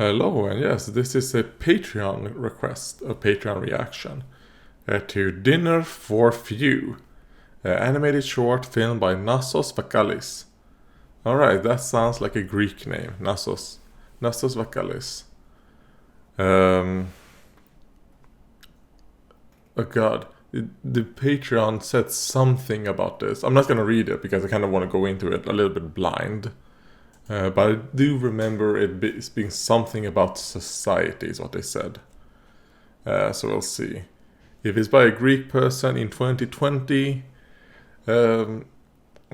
Hello, and yes, this is a Patreon request, a Patreon reaction to Dinner for Few, animated short film by Nassos Vakalis. Alright, that sounds like a Greek name, Nassos Vakalis. Oh god, the Patreon said something about this. I'm not gonna read it because I kind of want to go into it a little bit blind. But I do remember it being something about society is what they said. So we'll see. If it's by a Greek person in 2020,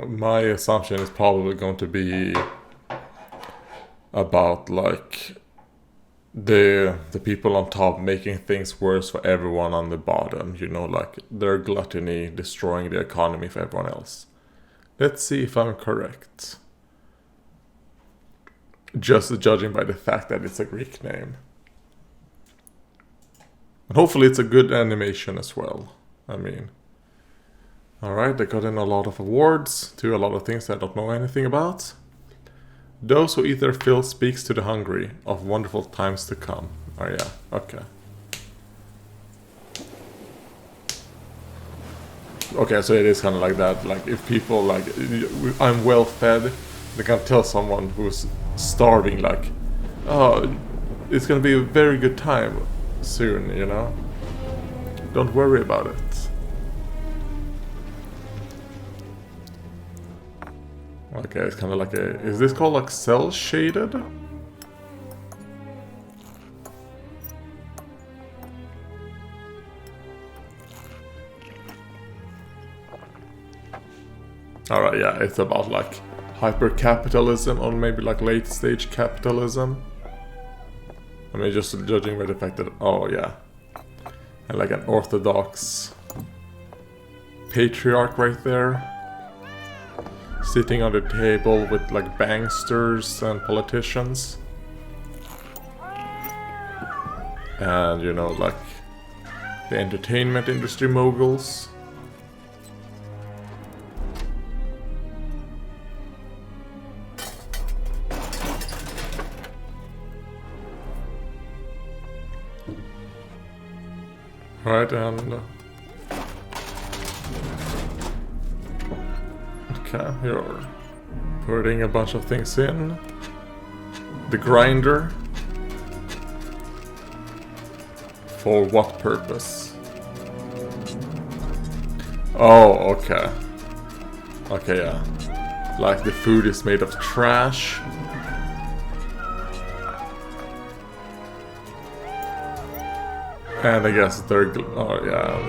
my assumption is probably going to be about like the people on top making things worse for everyone on the bottom. You know, like their gluttony destroying the economy for everyone else. Let's see if I'm correct. Just judging by the fact that it's a Greek name. And hopefully it's a good animation as well. I mean, alright, they got in a lot of awards to a lot of things I don't know anything about. Those who eat their fill speaks to the hungry of wonderful times to come. Oh yeah, okay. Okay, so it is kind of like that. Like if people like, I'm well fed, they can tell someone who's starving like, oh, it's gonna be a very good time soon, you know? Don't worry about it. Okay, it's kind of like a... Is this called like cell shaded? Alright, yeah, it's about like hyper-capitalism or maybe like late-stage capitalism. I mean, just judging by the fact that, oh yeah, and like an orthodox patriarch right there, sitting on the table with like banksters and politicians. And, you know, like the entertainment industry moguls. Right, and okay, you're putting a bunch of things in. The grinder. For what purpose? Oh, okay. Okay, yeah. Like the food is made of trash. And I guess they're... Oh, yeah.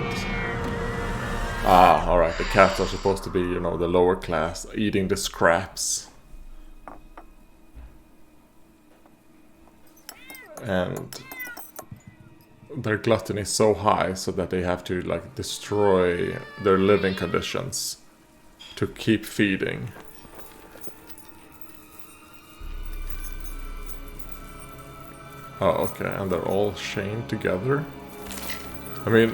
Ah, alright. The cats are supposed to be, you know, the lower class, eating the scraps. And their gluttony is so high so that they have to, like, destroy their living conditions to keep feeding. Oh, okay. And they're all chained together. I mean,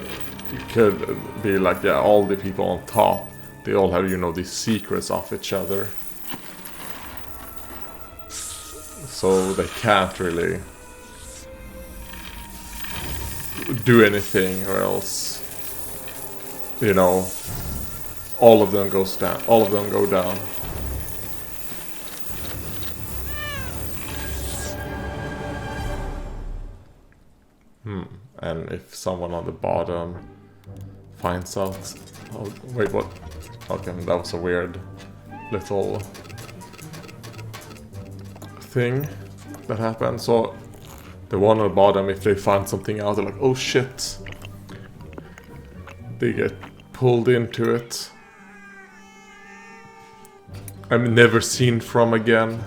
it could be like, yeah, all the people on top, they all have, you know, these secrets of each other. So they can't really do anything or else, you know, all of them goes down, all of them go down. And if someone on the bottom finds out... Oh, wait, what? Okay, that was a weird little thing that happened. So the one on the bottom, if they find something out, they're like, oh shit. They get pulled into it. I'm never seen from again.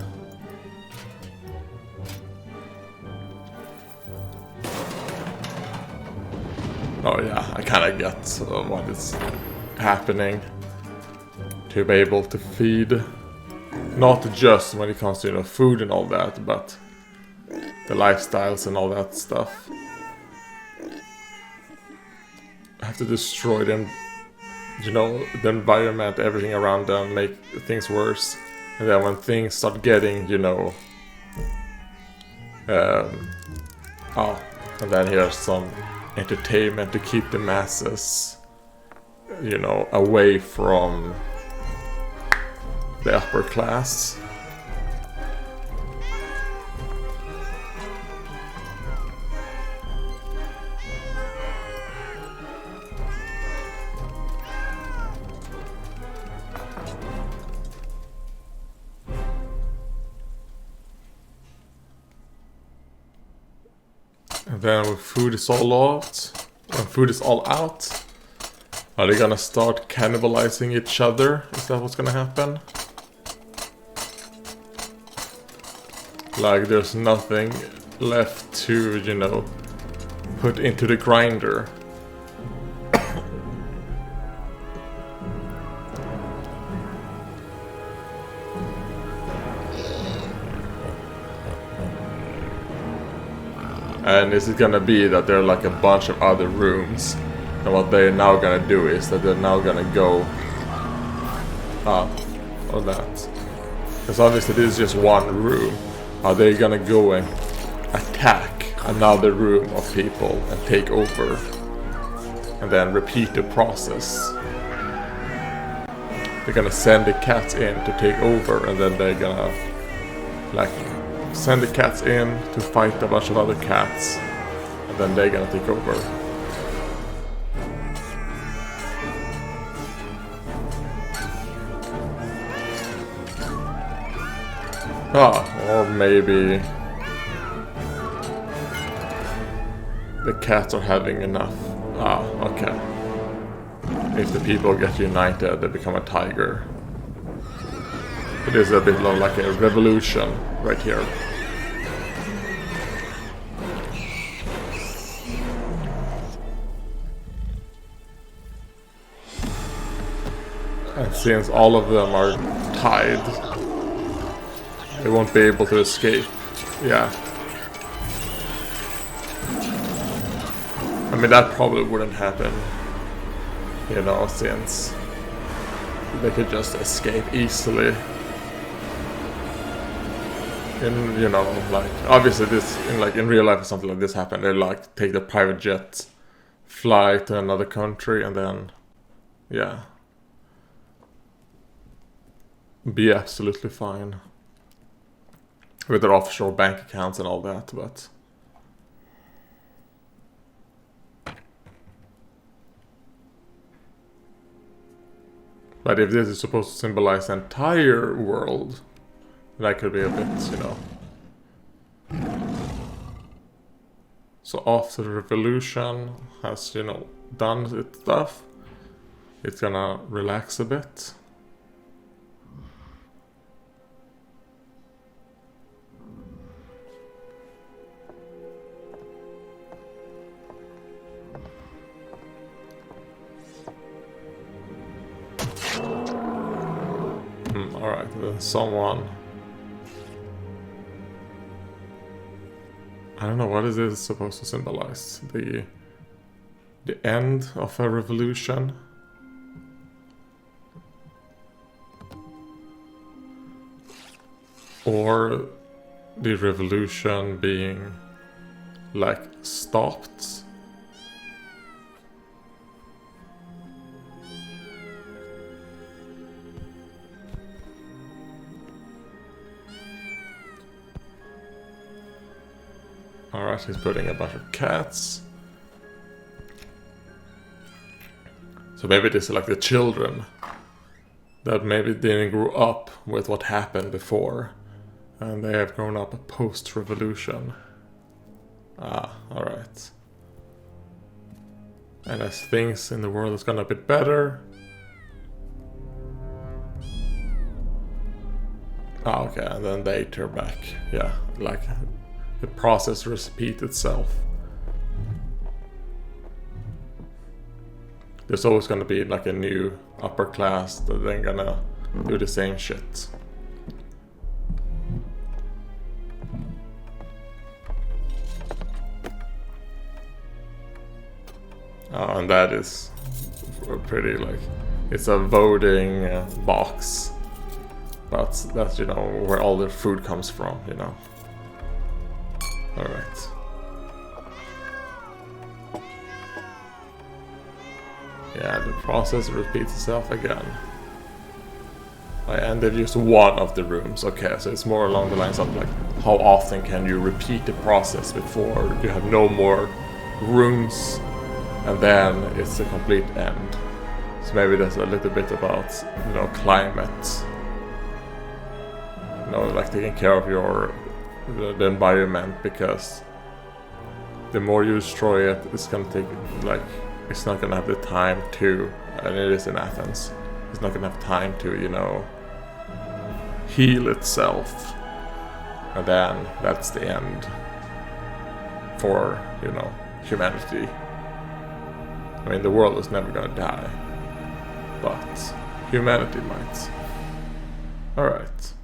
Oh yeah, I kind of get what is happening to be able to feed, not just when it comes to, you know, food and all that, but the lifestyles and all that stuff. I have to destroy them, you know, the environment, everything around them, make things worse. And then when things start getting, you know, Oh, and then here's some entertainment to keep the masses, you know, away from the upper class. And then when food is all out, are they gonna start cannibalizing each other? Is that what's gonna happen? Like there's nothing left to, you know, put into the grinder. And is it gonna be that there are like a bunch of other rooms, and what they're now gonna do is that they're now gonna go or that? Because obviously this is just one room. Are they gonna go and attack another room of people and take over, and then repeat the process? They're gonna send the cats in to take over, and then they're gonna like send the cats in to fight a bunch of other cats, and then they're gonna take over. Or maybe the cats are having enough. Okay. If the people get united, they become a tiger. It is a bit like a revolution right here. And since all of them are tied, they won't be able to escape. Yeah. I mean, that probably wouldn't happen, you know, since they could just escape easily. In, you know, like, obviously this, in real life if something like this happened, they like take the private jet, fly to another country, and then, yeah, be absolutely fine with their offshore bank accounts and all that. But if this is supposed to symbolize the entire world, that could be a bit, you know. So after the revolution has, you know, done its stuff, it's gonna relax a bit. Alright, then someone... I don't know, what is this supposed to symbolize? The end of a revolution? Or the revolution being, like, stopped? Alright, he's putting a bunch of cats. So maybe this is like the children that maybe didn't grow up with what happened before, and they have grown up post-revolution. Alright. And as things in the world has gone a bit better... okay, and then they turn back. Yeah, like... the process repeats itself. There's always gonna be like a new upper class that then gonna do the same shit. And that is pretty like, it's a voting box. But that's, you know, where all the food comes from, you know. Alright. Yeah, the process repeats itself again. I ended just one of the rooms. Okay, so it's more along the lines of like, how often can you repeat the process before you have no more rooms, and then it's a complete end. So maybe that's a little bit about, you know, climate. You know, like taking care of the environment, because the more you destroy it, it's gonna take, like, it's not gonna have the time to, and it is in Athens, it's not gonna have time to, you know, heal itself. And then that's the end for, you know, humanity. I mean, the world is never gonna die, but humanity might. Alright.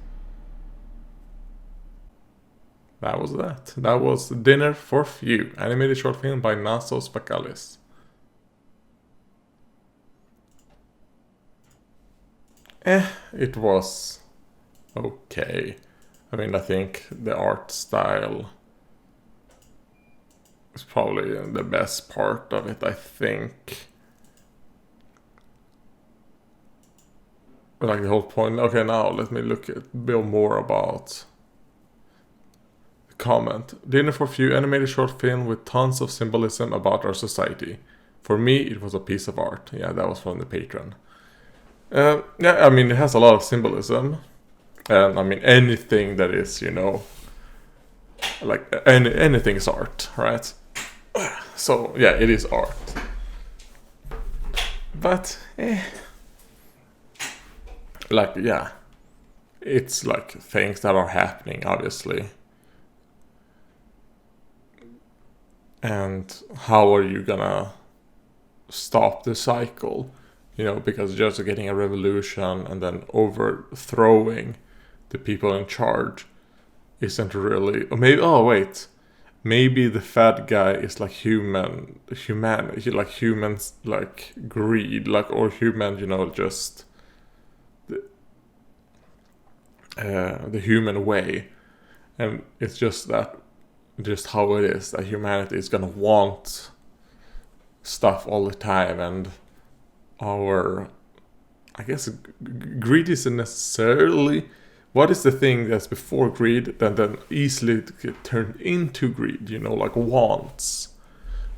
That was that. That was Dinner for Few, animated short film by Nassos Vakalis. It was okay. I mean, I think the art style is probably the best part of it, I think. Like the whole point. Okay, now let me look at a bit more about the comment. Dinner for Few, animated short film with tons of symbolism about our society. For me, it was a piece of art. Yeah, that was from the patron. Yeah, I mean, it has a lot of symbolism. And I mean, anything that is, you know, like anything is art, right? So yeah, it is art. But like, yeah, it's like things that are happening, obviously. And how are you gonna stop the cycle? You know, because just getting a revolution and then overthrowing the people in charge isn't really. Or maybe, oh wait, maybe the fat guy is like humanity, like humans, like greed, like, or human, you know, just the human way, and it's just that, just how it is, that humanity is gonna want stuff all the time, and our, I guess, greed isn't necessarily. What is the thing that's before greed that then easily get turned into greed? You know, like wants.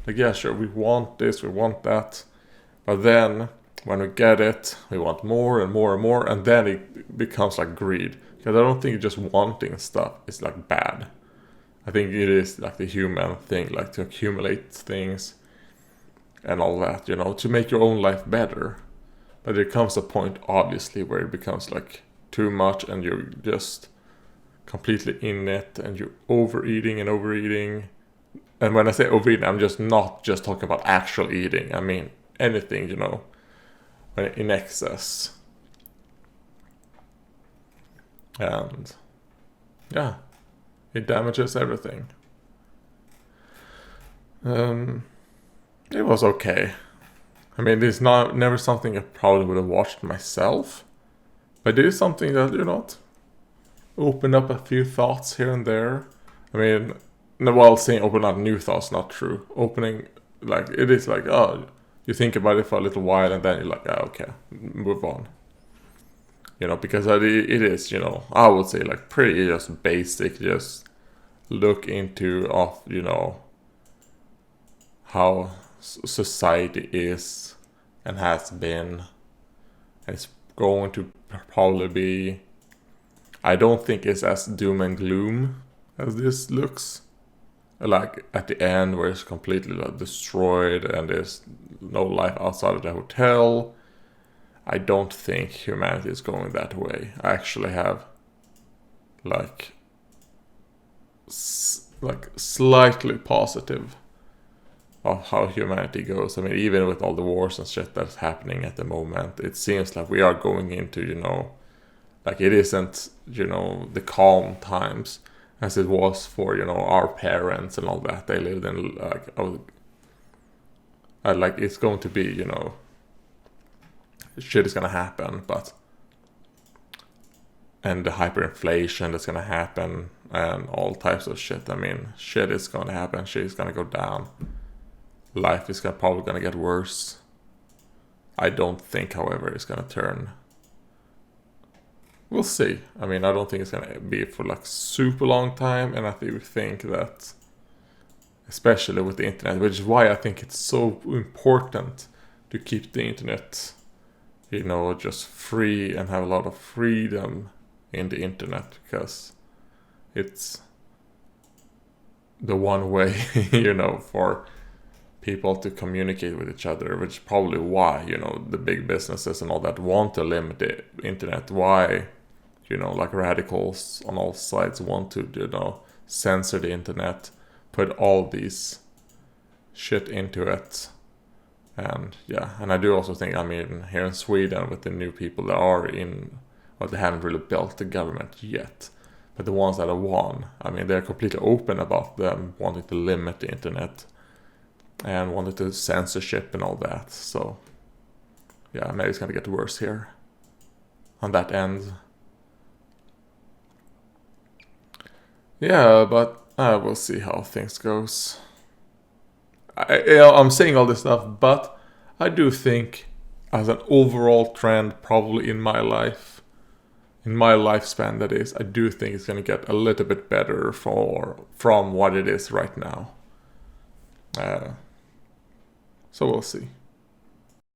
Like, yeah, sure, we want this, we want that, but then when we get it, we want more and more and more, and then it becomes like greed. Because I don't think just wanting stuff is like bad. I think it is like the human thing, like to accumulate things and all that, you know, to make your own life better. But there comes a point, obviously, where it becomes like too much and you're just completely in it and you're overeating. And when I say overeating, I'm just not just talking about actual eating. I mean anything, you know, in excess. And yeah, it damages everything. It was okay. I mean, it's never something I probably would have watched myself, but it is something that, you know, opened up a few thoughts here and there. I mean, well, saying open up new thoughts, not true. Opening, like, it is like, oh, you think about it for a little while and then you're like, oh, okay, move on. You know, because it is, you know, I would say like pretty just basic, just look into of, you know, how society is and has been, and it's going to probably be. I don't think it's as doom and gloom as this looks. Like at the end where it's completely like destroyed and there's no life outside of the hotel. I don't think humanity is going that way. I actually have like slightly positive of how humanity goes. I mean, even with all the wars and shit that's happening at the moment, it seems like we are going into, you know, like it isn't, you know, the calm times as it was for, you know, our parents and all that. They lived in like, like it's going to be, you know, shit is gonna happen, but and the hyperinflation that's gonna happen and all types of shit. I mean, shit is gonna happen. Shit is gonna go down. Life is probably gonna get worse. I don't think, however, it's gonna turn. We'll see. I mean, I don't think it's gonna be for like super long time, and I think that, especially with the internet, which is why I think it's so important to keep the internet, you know, just free and have a lot of freedom in the internet, because it's the one way, you know, for people to communicate with each other, which is probably why, you know, the big businesses and all that want to limit the internet. Why, you know, like radicals on all sides want to, you know, censor the internet, put all these shit into it. And yeah, and I do also think, I mean, here in Sweden with the new people that are in, well, they haven't really built the government yet, but the ones that have won, I mean, they're completely open about them wanting to limit the internet and wanted to censorship and all that. So yeah, maybe it's gonna get worse here on that end. Yeah, but we'll see how things goes. I'm saying all this stuff, but I do think, as an overall trend, probably in my life, in my lifespan, that is, I do think it's gonna get a little bit better from what it is right now. So we'll see.